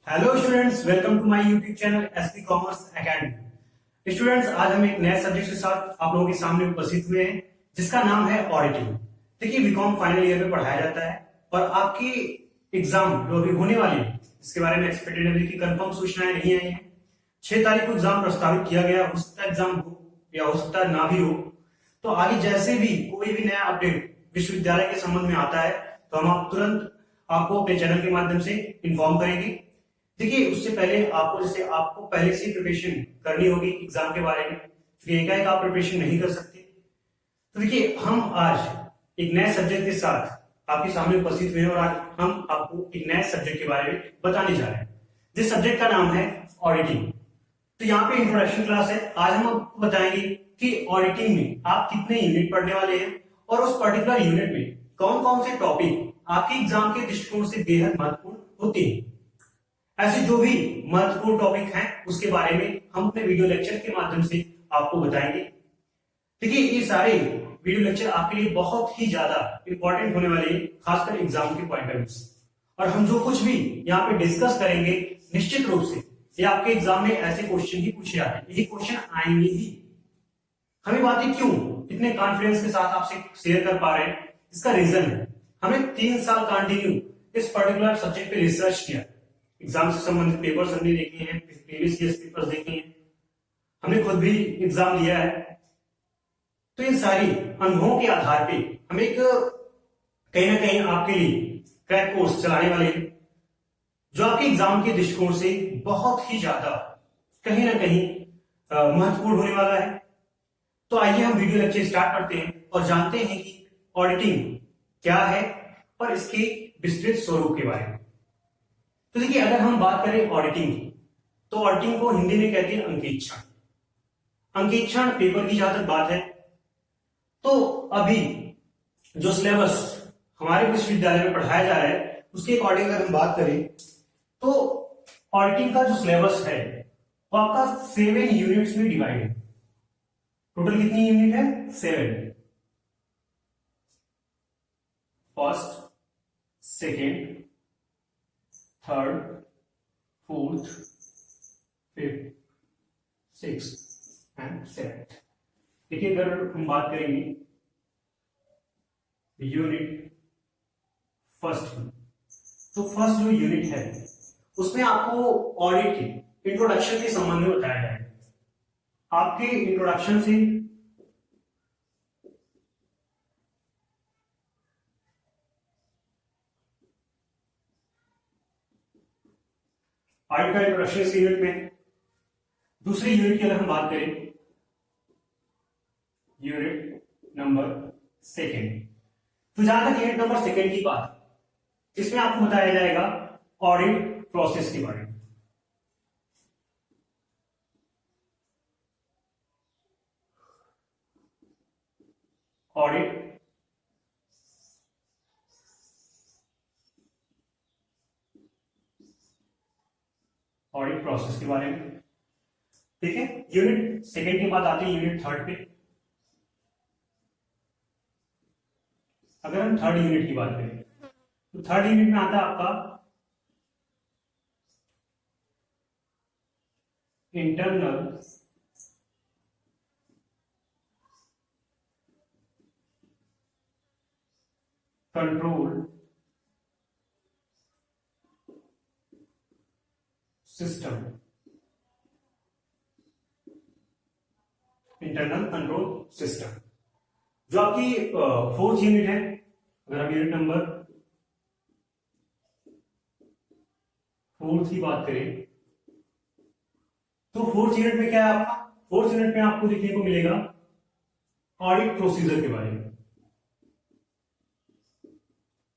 Hello students, welcome to my YouTube channel SP commerce academy. Students, आज हम एक नए सब्जेक्ट के साथ आप लोगों के सामने उपस्थित हुए हैं जिसका नाम है ऑडिटिंग। देखिए, बीकॉम फाइनल ईयर में पढ़ाया जाता है और आपकी एग्जाम जो अभी होने वाली है इसके बारे में एक्सपेक्टेड है कि कंफर्म सूचनाएं नहीं आई है। 6 तारीख को एग्जाम प्रस्तावित किया गया, हो सकता है एग्जाम हो या हो सकता है ना भी हो। तो आगे जैसे भी कोई भी नया अपडेट विश्वविद्यालय के संबंध में आता है तो हम आप तुरंत आपको अपने चैनल के माध्यम से इन्फॉर्म करेंगे। देखिए, उससे पहले आपको पहले से प्रिपरेशन करनी होगी एग्जाम के बारे में, क्योंकि एकाएक आप प्रिपरेशन नहीं कर सकते। तो देखिए, हम आज एक नए सब्जेक्ट के साथ आपके सामने उपस्थित हुए हैं और आज हम आपको एक नए सब्जेक्ट के बारे में बताने जा रहे हैं जिस सब्जेक्ट का नाम है ऑडिटिंग। तो यहाँ पे इंट्रोडक्शन क्लास है। आज हम आपको बताएंगे कि ऑडिटिंग में आप कितने यूनिट पढ़ने वाले हैं और उस पर्टिकुलर यूनिट में कौन कौन से टॉपिक आपके एग्जाम के दृष्टिकोण से बेहद महत्वपूर्ण होते हैं। ऐसे जो भी महत्वपूर्ण टॉपिक हैं उसके बारे में हम अपने वीडियो लेक्चर के माध्यम से आपको बताएंगे। देखिए, ये सारे वीडियो लेक्चर आपके लिए बहुत ही ज्यादा इंपॉर्टेंट होने वाले हैं, खासकर एग्जाम के पॉइंट ऑफ व्यू से। और हम जो कुछ भी यहाँ पे डिस्कस करेंगे निश्चित रूप से ये आपके एग्जाम में ऐसे क्वेश्चन ही पूछे जाते हैं, यही क्वेश्चन आएंगे ही। हमें बातें क्यों इतने कॉन्फिडेंस के साथ आपसे शेयर कर पा रहे हैं, इसका रीजन है हमने 3 साल कंटिन्यू इस पर्टिकुलर सब्जेक्ट पे रिसर्च किया। एग्जाम से संबंधित पेपर्स हमने देखे हैं, प्रीवियस ईयर पेपर्स देखे हैं, हमने खुद भी एग्जाम दिया है। तो इन सारी अनुभवों के आधार पे हम एक कहीं ना कहीं आपके लिए क्रैक कोर्स चलाने वाले हैं जो आपके एग्जाम के दृष्टिकोण से बहुत ही ज्यादा कहीं ना कहीं महत्वपूर्ण होने वाला है। तो आइए हम वीडियो लेक्चर स्टार्ट करते हैं और जानते हैं कि ऑडिटिंग क्या है और इसके विस्तृत स्वरूप के बारे में। तो देखिए, अगर हम बात करें ऑडिटिंग की तो ऑडिटिंग को हिंदी में कहते हैं अंकेक्षण। अंकेक्षण पेपर की जहां तक बात है तो अभी जो सिलेबस हमारे विश्वविद्यालय में पढ़ाया जा रहा है उसके अकॉर्डिंग अगर हम बात करें तो ऑडिटिंग का जो सिलेबस है वो आपका 7 यूनिट्स में डिवाइड है। टोटल कितनी यूनिट है? 7। First, second, third, fourth, fifth, sixth and seventh. देखिए, अगर हम बात करेंगे यूनिट फर्स्ट की तो फर्स्ट जो यूनिट है उसमें आपको ऑडिट की इंट्रोडक्शन के संबंध में बताया जाएगा। आपके इंट्रोडक्शन से ऑडिट का इंट्रोडक्शन इस यूनिट में। दूसरी यूनिट की अगर हम बात करें यूनिट नंबर सेकेंड, तो जहां तक यूनिट नंबर सेकेंड की बात, इसमें आपको बताया जाएगा ऑडिट प्रोसेस के बारे में। ऑडिट ऑडिट प्रोसेस के बारे में। ठीक है, यूनिट सेकेंड के बाद आते हैं यूनिट थर्ड पे। अगर हम थर्ड यूनिट की बात करें तो थर्ड यूनिट में आता है आपका internal control system. Internal control system जो आपकी फोर्थ यूनिट है। अगर हम यूनिट नंबर फोर्थ की बात करें तो फोर्थ यूनिट में क्या है आपका? फोर्थ यूनिट में आपको देखने को मिलेगा ऑडिट प्रोसीजर के बारे में।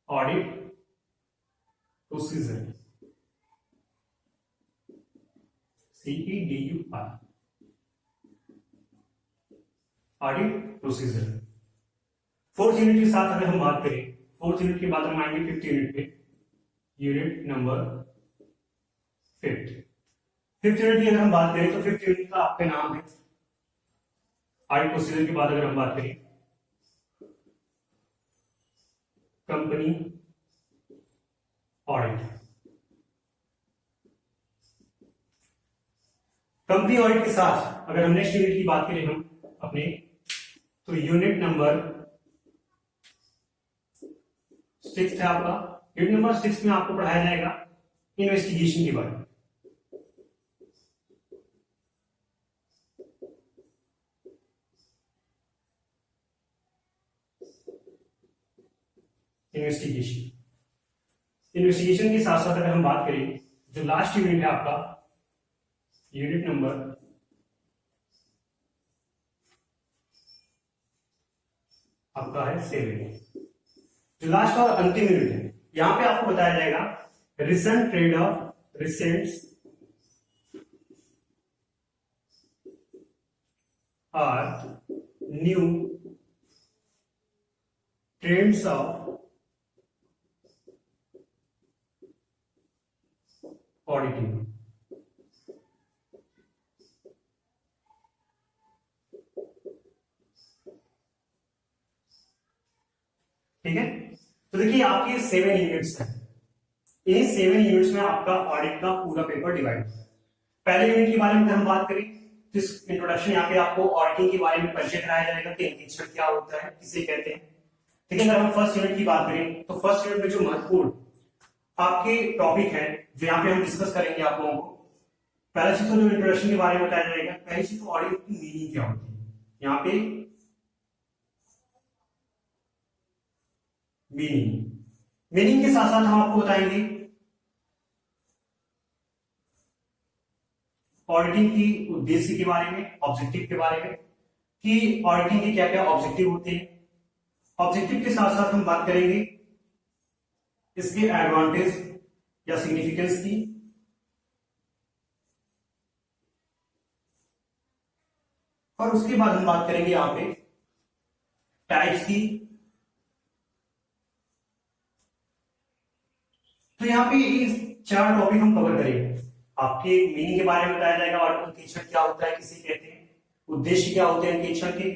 Audit procedure, CPDUR, audit procedure. Fourth unit के साथ अगर हम बात करें, फोर्थ यूनिट के बाद हम आएंगे फिफ्थ यूनिट पे। Unit number fifth. Fifth unit की अगर हम बात करें तो फिफ्थ यूनिट का आपका नाम है ऑडिट प्रोसीजर के बाद अगर हम बात करें कंपनी ऑडिट। कंपनी ऑडिट के साथ अगर हम नेक्स्ट यूनिट की बात करें हम अपने, तो यूनिट नंबर 6 है आपका। यूनिट नंबर 6 में आपको पढ़ाया जाएगा इन्वेस्टिगेशन के बारे में। इन्वेस्टिगेशन के साथ साथ अगर हम बात करें, जो लास्ट यूनिट है आपका यूनिट नंबर आपका है 7, जो लास्ट और अंतिम यूनिट है। यहां पे आपको बताया जाएगा recent trend of recents or new trends of auditing. ठीक है, तो देखिए आपके 7 यूनिट्स हैं। इन 7 यूनिट्स में आपका ऑडिट का पूरा पेपर डिवाइड है। पहले यूनिट के बारे में हम बात करें तो इस इंट्रोडक्शन यहाँ पे आपको ऑडिटिंग के बारे में परिचय कराया जाएगा कि अंकेक्षण क्या होता है, किसे कहते हैं। ठीक है, अगर हम फर्स्ट यूनिट की बात करें तो फर्स्ट यूनिट में जो महत्वपूर्ण आपके टॉपिक है जो यहाँ पे हम डिस्कस करेंगे आप लोगों को, पहला चीज तो जो इंट्रोडक्शन के बारे में बताया जाएगा। पहली चीज तो ऑडिट की मीनिंग क्या होती है, यहाँ पे मीनिंग के साथ साथ हम आपको बताएंगे ऑडिटिंग की उद्देश्य के बारे में, ऑब्जेक्टिव के बारे में, कि ऑडिटिंग के क्या क्या ऑब्जेक्टिव होते हैं। ऑब्जेक्टिव के साथ साथ हम बात करेंगे इसके एडवांटेज या सिग्निफिकेंस की, और उसके बाद हम बात करेंगे यहां पे टाइप्स की। तो यहाँ पे ये 4 टॉपिक हम कवर करेंगे। आपके मीनिंग के बारे में बताया जाएगा, और अंकेक्षण क्या होता है, किसे कहते हैं, उद्देश्य क्या होते हैं अंकेक्षण के,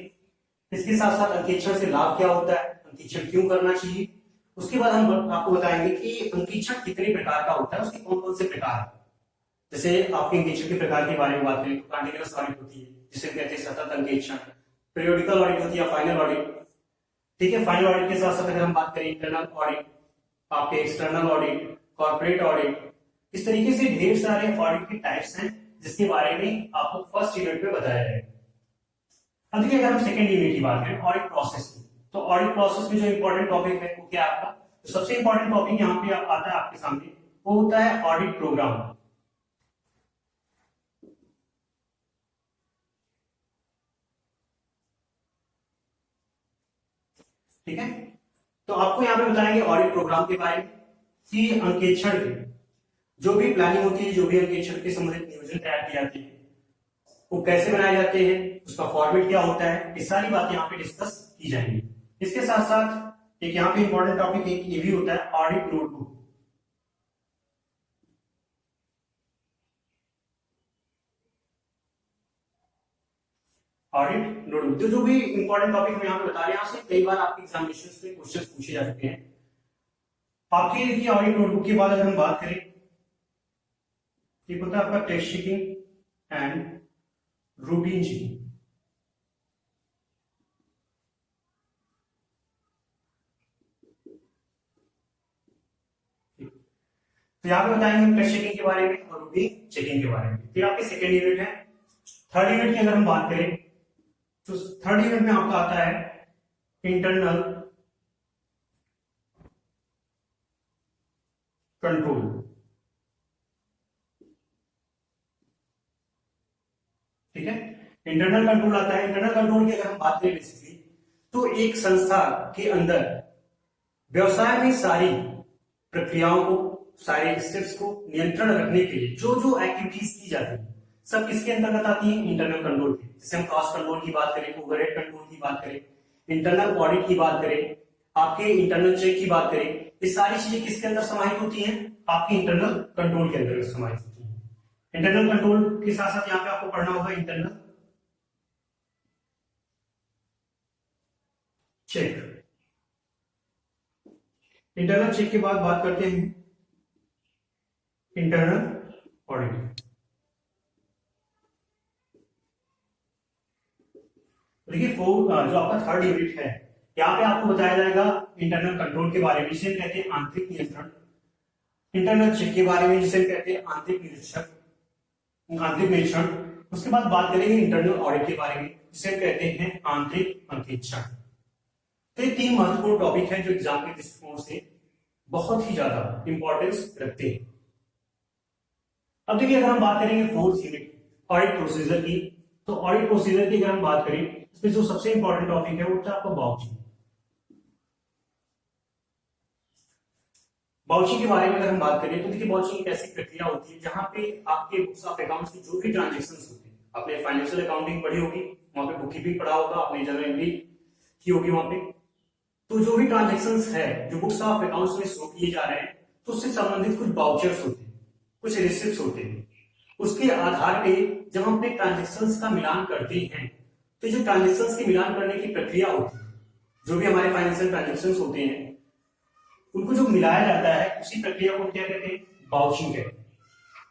इसके साथ साथ अंकेक्षण से लाभ क्या होता है, अंकेक्षण क्यों करना चाहिए। उसके बाद हम आपको बताएंगे कि अंकेक्षण कितने प्रकार का होता है, उसके कौन कौन से प्रकार है। जैसे आपके अंकेक्षण के प्रकार के बारे में बात करें तो कंटिन्यूअस ऑडिट होती है, जिसे कहते हैं सतत अंकेक्षण, पीरियोडिकल ऑडिट होती है, फाइनल ऑडिट। ठीक है, फाइनल ऑडिट के साथ साथ अगर हम बात करें इंटरनल ऑडिट, आपके एक्सटर्नल ऑडिट, कॉर्पोरेट ऑडिट, इस तरीके से ढेर सारे ऑडिट के टाइप्स हैं जिसके बारे में आपको फर्स्ट यूनिट में बताया जाएगा। अब देखिए अगर हम सेकंड यूनिट की बात करें ऑडिट प्रोसेस की, तो ऑडिट प्रोसेस में जो इंपॉर्टेंट टॉपिक है वो क्या है आपका, तो सबसे इंपॉर्टेंट टॉपिक यहाँ पे आता है आपके सामने, वो होता है ऑडिट प्रोग्राम। ठीक है, तो आपको यहाँ पे बताएंगे ऑडिट प्रोग्राम के बारे में कि अंकेक्षण जो भी प्लानिंग होती है, जो भी अंकेक्षण के संबंधित नियोजन तैयार किए जाते हैं वो कैसे बनाए जाते हैं, उसका फॉर्मेट क्या होता है, ये सारी बातें यहाँ पे डिस्कस की जाएंगी। इसके साथ साथ एक यहाँ पे इंपॉर्टेंट टॉपिक एक ये भी होता है ऑडिट नोटबुक। ऑडिट नोटबुक, तो जो भी इंपॉर्टेंट टॉपिक हम यहाँ पे बता रहे हैं, यहाँ से कई बार आपके एग्जामिनेशन में क्वेश्चन पूछे जा चुके हैं। आपके देखिए ऑडिट नोटबुक के बाद अगर हम बात करें, एक होता है आपका test checking and routine checking. तो यहाँ पे बताएंगे हम टेस्ट चेकिंग के बारे में और रूटीन चेकिंग के बारे में। फिर आपके सेकेंड यूनिट है। थर्ड यूनिट की अगर हम बात करें तो थर्ड यूनिट में आपका आता है इंटरनल कंट्रोल। ठीक है, इंटरनल कंट्रोल आता है। इंटरनल कंट्रोल की अगर हम बात करें बेसिकली, तो एक संस्था के अंदर व्यवसाय में सारी प्रक्रियाओं को, सारे स्टेप्स को नियंत्रण रखने के लिए जो जो एक्टिविटीज की जाती है सब किसके अंतर्गत आती है, इंटरनल कंट्रोल के। जैसे हम कॉस्ट कंट्रोल की बात करें, ओवरहेड कंट्रोल की बात करें, इंटरनल ऑडिट की बात करें, आपके इंटरनल चेक की बात करें, ये सारी चीजें किसके अंदर समाहित होती हैं, आपके इंटरनल कंट्रोल के अंदर समाहित होती है। इंटरनल कंट्रोल के साथ साथ यहाँ पे आपको पढ़ना होगा इंटरनल चेक। इंटरनल चेक के बाद बात करते हैं इंटरनल ऑडिट। देखिए जो आपका थर्ड यूनिट है, यहाँ पे आपको बताया जाएगा इंटरनल कंट्रोल के बारे में, जिसे कहते हैं आंतरिक नियंत्रण, इंटरनल चेक के बारे में, जिसे कहते हैं आंतरिक निरीक्षण। उसके बाद बात करेंगे इंटरनल ऑडिट के बारे में, जिसे कहते हैं आंतरिक अंकेक्षण। तो ये तीन महत्वपूर्ण टॉपिक हैं जो एग्जाम के दृष्टिकोण से बहुत ही ज्यादा इंपॉर्टेंस रखते हैं। अब देखिए, अगर हम बात करेंगे फोर्थ यूनिट ऑडिट प्रोसीजर की, तो ऑडिट प्रोसीजर की अगर हम बात करें, इसमें जो सबसे इंपॉर्टेंट टॉपिक है वो होता है आपका वाउचिंग। वाउचिंग के बारे में अगर हम बात करें तो देखिए, वाउचिंग एक ऐसी प्रक्रिया होती है जहां पे आपके बुक्स ऑफ अकाउंट्स की जो भी ट्रांजेक्शंस होते हैं, आपने फाइनेंशियल अकाउंटिंग पढ़ी होगी, वहां पे बुक कीपिंग पढ़ा होगा, आपने जनरल एंट्री की होगी वहां पे, तो जो भी ट्रांजेक्शंस है जो बुक्स ऑफ अकाउंट्स में शो किए जा रहे हैं, तो उससे संबंधित कुछ वाउचर्स होते हैं, कुछ रिसिप्ट्स होते हैं। उसके आधार पे जब हम अपने ट्रांजेक्शंस का मिलान करते हैं, तो जो ट्रांजेक्शंस के मिलान करने की प्रक्रिया होती है, जो भी हमारे फाइनेंशियल ट्रांजेक्शंस होते हैं, उनको जो मिलाया जाता है, उसी प्रक्रिया को क्या कहते हैं, वाउचिंग कहते हैं।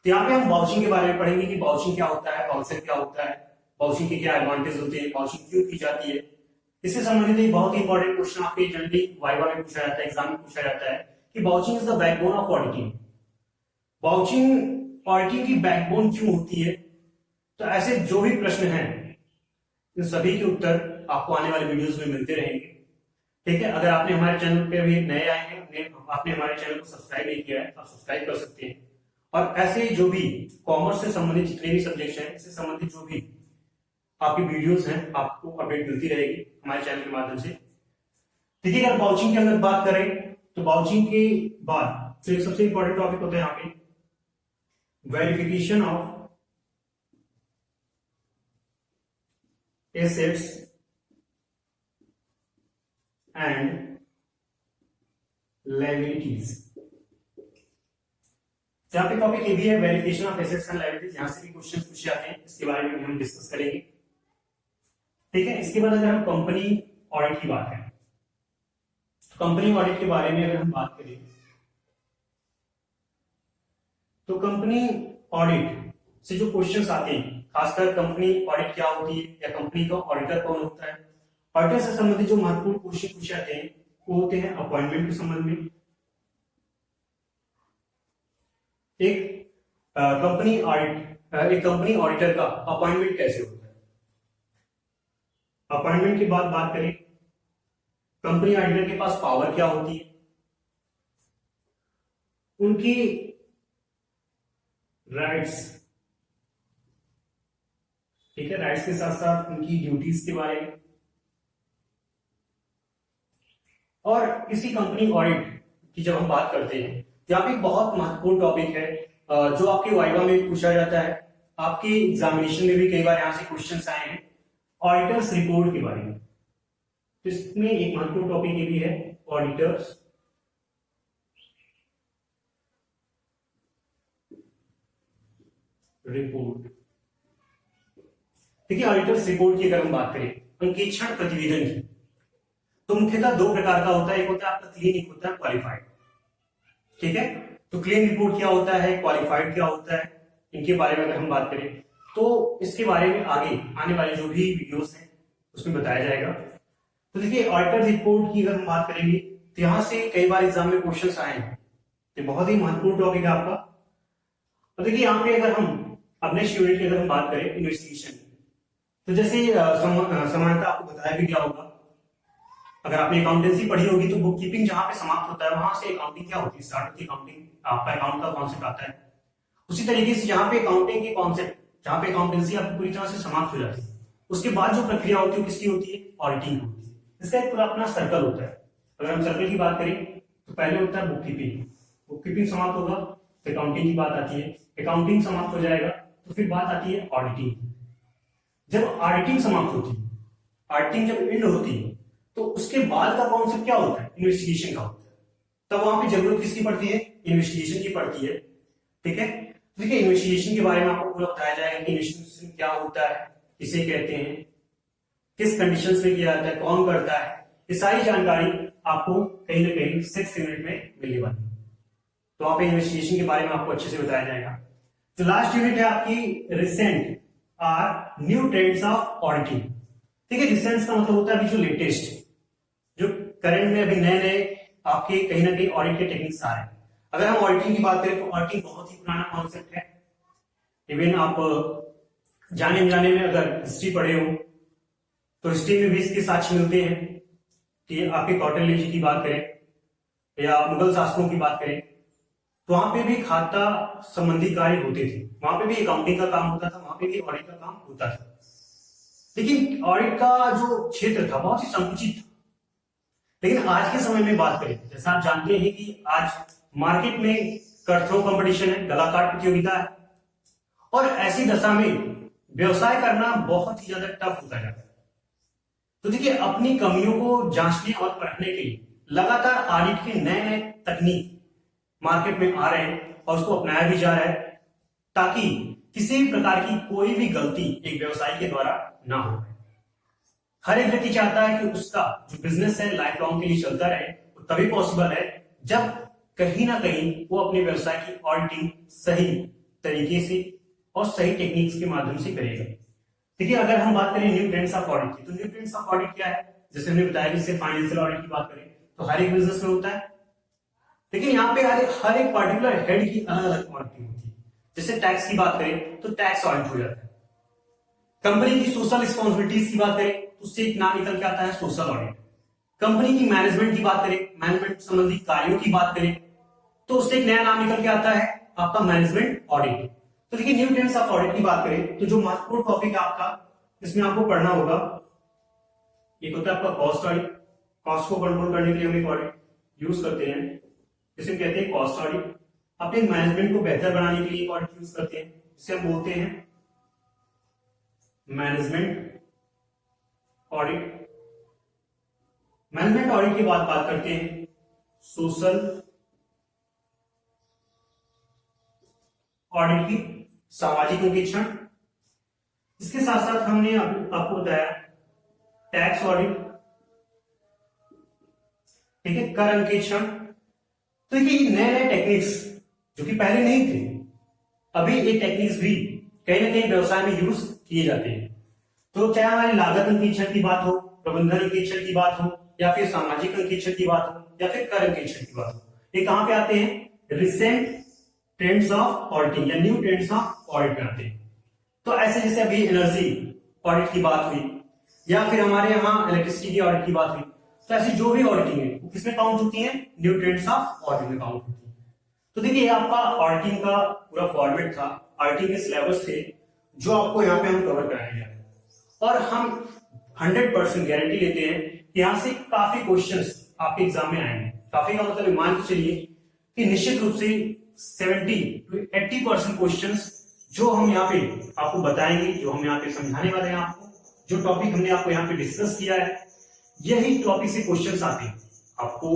तो यहाँ पे हम वाउचिंग के बारे में पढ़ेंगे कि वाउचिंग क्या होता है, कॉन्सेप्ट क्या होता है, वाउचिंग के क्या एडवांटेज होते हैं, वाउचिंग क्यों की जाती है। इससे संबंधित एक बहुत ही इंपॉर्टेंट क्वेश्चन आपके जनरली वाइवा में पूछा जाता है, एग्जाम में पूछा जाता है कि vouching is the backbone of auditing. Vouching auditing की बैकबोन क्यों होती है? तो ऐसे जो भी प्रश्न हैं, इन सभी के उत्तर आपको आने वाले वीडियोस में मिलते रहेंगे। ठीक है, अगर आपने हमारे चैनल पे अभी नए आए हैं, आपने हमारे चैनल को सब्सक्राइब नहीं किया है, आप सब्सक्राइब कर सकते हैं। और ऐसे जो भी कॉमर्स से संबंधित जितने भी सब्जेक्ट हैं, इससे संबंधित जो भी आपकी वीडियोस हैं, आपको अपडेट मिलती रहेगी हमारे चैनल के माध्यम से। ठीक है, अगर वाउचिंग की अगर बात करें, तो वाउचिंग के बाद तो एक सबसे इंपॉर्टेंट टॉपिक होता है यहाँ पे verification of assets and liabilities. यहाँ पे टॉपिक ये भी है verification of assets and liabilities, यहां से भी क्वेश्चन पूछे जाते हैं, इसके बारे में भी हम डिस्कस करेंगे। ठीक है, इसके बाद अगर हम कंपनी ऑडिट की बात करें, तो कंपनी ऑडिट के बारे में अगर हम बात करें, तो कंपनी ऑडिट से जो क्वेश्चंस आते हैं, खासकर कंपनी ऑडिट क्या होती है या कंपनी का ऑडिटर कौन होता है, ऑडिटर से संबंधित जो महत्वपूर्ण क्वेश्चन पूछे जाते हैं वो होते हैं अपॉइंटमेंट के संबंध में। एक कंपनी ऑडिटर का अपॉइंटमेंट कैसे होता है, अपॉइंटमेंट की बात करें, कंपनी ऑडिटर के पास पावर क्या होती है, उनकी राइट्स, ठीक है, राइट्स के साथ साथ उनकी ड्यूटीज के बारे में, और इसी कंपनी ऑडिट की जब हम बात करते हैं, यहाँ पे बहुत महत्वपूर्ण टॉपिक है जो आपके वाइवा में पूछा जाता है, आपके एग्जामिनेशन में भी कई बार यहां से क्वेश्चंस आए हैं, ऑडिटर्स रिपोर्ट के बारे में। तो इसमें एक महत्वपूर्ण टॉपिक ये भी है ऑडिटर्स रिपोर्ट। देखिए, ऑडिटर्स रिपोर्ट की अगर हम बात करें, अंकेक्षण प्रतिवेदन की, तो मुख्यतः दो प्रकार का होता है, एक होता है आपका क्लीन, एक होता है क्वालिफाइड। ठीक है, तो क्लीन रिपोर्ट क्या होता है, क्वालिफाइड क्या होता है, इनके बारे में अगर हम बात करें तो इसके बारे में आगे आने वाले जो भी वीडियोस हैं उसमें बताया जाएगा। तो देखिए, ऑडिटर रिपोर्ट की अगर हम बात करेंगे, तो यहां से कई बार एग्जाम में क्वेश्चंस आए हैं, तो बहुत ही महत्वपूर्ण टॉपिक है आपका। तो देखिए, यहाँ पे अगर हम अपने यूनिट की अगर हम बात करें इन्वेस्टिगेशन, तो जैसे समानता आपको बताया भी क्या होगा, अगर आपने अकाउंटेंसी पढ़ी होगी तो बुक कीपिंग जहां पे समाप्त होता है, वहां से अकाउंटिंग क्या होती है, स्टार्ट होती है अकाउंटिंग, आपका अकाउंट का कॉन्सेप्ट आता है। उसी तरीके से जहां पे अकाउंटिंग के कॉन्सेप्ट, जहां पे अकाउंटेंसी आपकी पूरी तरह से समाप्त हो जाती है, उसके बाद जो प्रक्रिया होती है किसकी होती है, ऑडिटिंग होती है। इसका एक पूरा अपना सर्कल होता है। अगर हम सर्कल की बात करें तो पहले होता है बुक कीपिंग, बुक कीपिंग समाप्त होगा तो अकाउंटिंग की बात आती है, अकाउंटिंग समाप्त हो जाएगा तो फिर बात आती है ऑडिटिंग। जब ऑडिटिंग समाप्त होती है, ऑडिटिंग जब एंड होती है, तो उसके बाद का कॉन्सेप्ट क्या होता है, इन्वेस्टिगेशन का होता है। तब वहां पे जरूरत किसकी पड़ती है, इन्वेस्टिगेशन की पड़ती है। ठीक है, देखिए, इन्वेस्टिगेशन के बारे में आपको पूरा बताया जाएगा कि इन्वेस्टिगेशन क्या होता है, किसे कहते हैं, किस कंडीशंस में किया जाता है, कौन करता है, ये सारी जानकारी आपको कहीं ना कहीं 6 यूनिट में मिलने वाली है। तो वहां पे इन्वेस्टिगेशन के बारे में आपको अच्छे से बताया जाएगा। जो लास्ट यूनिट है आपकी recent or new trends of auditing, ठीक है, रिसेंट का मतलब होता है अभी जो लेटेस्ट, जो करंट में अभी नए नए आपके कहीं ना कहीं ऑडिट के टेक्निक्स आ रहे हैं। अगर हम ऑडिटिंग की बात करें तो ऑडिटिंग बहुत ही पुराना कॉन्सेप्ट है। इवन आप जाने अनजाने में अगर हिस्ट्री पढ़े हो तो हिस्ट्री में भी इसके साक्ष्य मिलते हैं कि आपके कौटिल्य की बात करें या मुगल शासकों की बात करें तो वहां पे भी खाता संबंधी कार्य होते थे, वहां पे भी अकाउंटिंग का काम होता था, वहां पे भी ऑडिट का काम होता था। लेकिन ऑडिट का जो क्षेत्र था बहुत ही संकुचित था। लेकिन आज के समय में बात करें, जैसा आप जानते हैं कि आज मार्केट में कट थ्रो कंपटीशन है, गला काट प्रतियोगिता है, और ऐसी दशा में व्यवसाय करना बहुत ही ज्यादा टफ होता जाता है। तो देखिए, अपनी कमियों को जांचने और परखने के लिए लगातार ऑडिट के नए नए तकनीक मार्केट में आ रहे हैं और उसको अपनाया भी जा रहा है ताकि किसी भी प्रकार की कोई भी गलती एक व्यवसायी के द्वारा ना हो। हर एक व्यक्ति चाहता है कि उसका जो बिजनेस है लाइफ लॉन्ग के लिए चलता रहे, तो तभी पॉसिबल है जब कहीं ना कहीं वो अपने व्यवसाय की ऑडिटिंग सही तरीके से और सही टेक्निक्स के माध्यम से करेगा। देखिए, अगर हम बात करें न्यू ट्रेंड्स ऑफ ऑडिट की, तो न्यू ट्रेंड्स ऑफ ऑडिट क्या है? जैसे हमने बताया, जैसे फाइनेंशियल ऑडिट की बात करें तो हर एक बिजनेस में होता है, लेकिन यहाँ पे हर एक पर्टिकुलर हेड की अलग अलग ऑडिटिंग होती है। जैसे टैक्स की बात करें तो टैक्स ऑडिट हो जाता है। कंपनी की सोशल रिस्पॉन्सिबिलिटीज की बात करें तो उससे एक नाम निकल के आता है सोशल ऑडिट। कंपनी की मैनेजमेंट की बात करें, मैनेजमेंट संबंधी कार्यों की बात करें तो उससे एक नया नाम निकल के आता है आपका मैनेजमेंट ऑडिट। तो देखिए, न्यू ट्रेंड्स ऑफ ऑडिट की बात करें तो जो महत्वपूर्ण टॉपिक है आपका, इसमें आपको पढ़ना होगा, एक होता है आपका कॉस्ट ऑडिट। कॉस्ट को कंट्रोल करने के लिए हम एक ऑडिट यूज करते हैं, जिसे कहते हैं कॉस्ट ऑडिट। अपने मैनेजमेंट को बेहतर बनाने के लिए ऑडिट यूज करते हैं, जिसे हम बोलते हैं मैनेजमेंट ऑडिट। मैनेजमेंट ऑडिट की बात करते हैं सोशल ऑडिट की, सामाजिक अंकेक्षण। इसके साथ साथ हमने आपको बताया टैक्स ऑडिट, ठीक है, कर अंकेक्षण। तो ये नए नए टेक्निक्स जो कि पहले नहीं थे, अभी ये टेक्निक्स भी कहीं ना कहीं व्यवसाय में यूज किए जाते हैं। तो चाहे हमारी लागत अंकेक्षण की बात हो, प्रबंधन अंकेक्षण की बात हो, या फिर सामाजिक अंकेक्षण की बात हो, या फिर कर अंकेक्षण की बात हो, ये कहां पे आते हैं? रिसेंट ट्रेंड्स ऑफ ऑडिटिंग या न्यू ट्रेंड्स ऑफ ऑडिट में आते हैं। तो ऐसे जैसे अभी एनर्जी ऑडिट की बात हुई या फिर हमारे यहाँ इलेक्ट्रिसिटी की ऑडिट की बात हुई, तो ऐसी जो भी ऑडिटिंग है वो किसमें काउंट होती है? न्यू ट्रेंड्स ऑफ ऑडिट में काउंट होती है। तो देखिए, आपका ऑडिटिंग का पूरा फॉर्मेट था, ऑडिटिंग के सिलेबस थे जो आपको यहाँ पे हम कवर कराने जा रहे हैं, और हम 100% गारंटी लेते हैं कि यहाँ से काफी क्वेश्चंस आपके एग्जाम में आएंगे। काफी का मतलब मान के चलिए कि निश्चित रूप से 70 to 80% क्वेश्चंस जो हम यहाँ पे आपको बताएंगे, जो हम यहाँ पे समझाने वाले हैं आपको, जो टॉपिक हमने आपको यहाँ पे डिस्कस किया है, यही टॉपिक से क्वेश्चंस आते हैं। आपको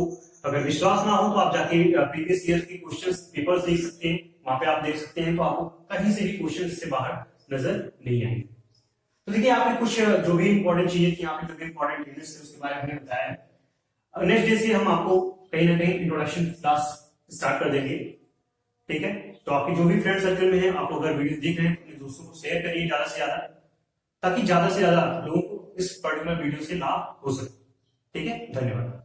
अगर विश्वास ना हो तो आप जाके प्रीवियस ईयर के क्वेश्चंस पेपर्स देख सकते हैं, वहां पे आप देख सकते हैं, तो आपको कहीं से भी क्वेश्चन से बाहर नजर नहीं आएंगे। तो देखिए, आपने कुछ जो भी इंपॉर्टेंट चीजें थी, यहाँ पे जो भी इंपॉर्टेंट यूनिट्स थे उसके बारे में हमने बताया। नेक्स्ट डे से हम आपको कहीं ना कहीं इंट्रोडक्शन क्लास स्टार्ट कर देंगे, ठीक है। तो आपके जो भी फ्रेंड सर्कल में है, आप अगर वीडियो देख रहे हैं अपने दोस्तों को शेयर करिए ज्यादा से ज्यादा, ताकि ज्यादा से ज्यादा लोगों को इस पर्टिकुलर वीडियो से लाभ हो सके, ठीक है। धन्यवाद।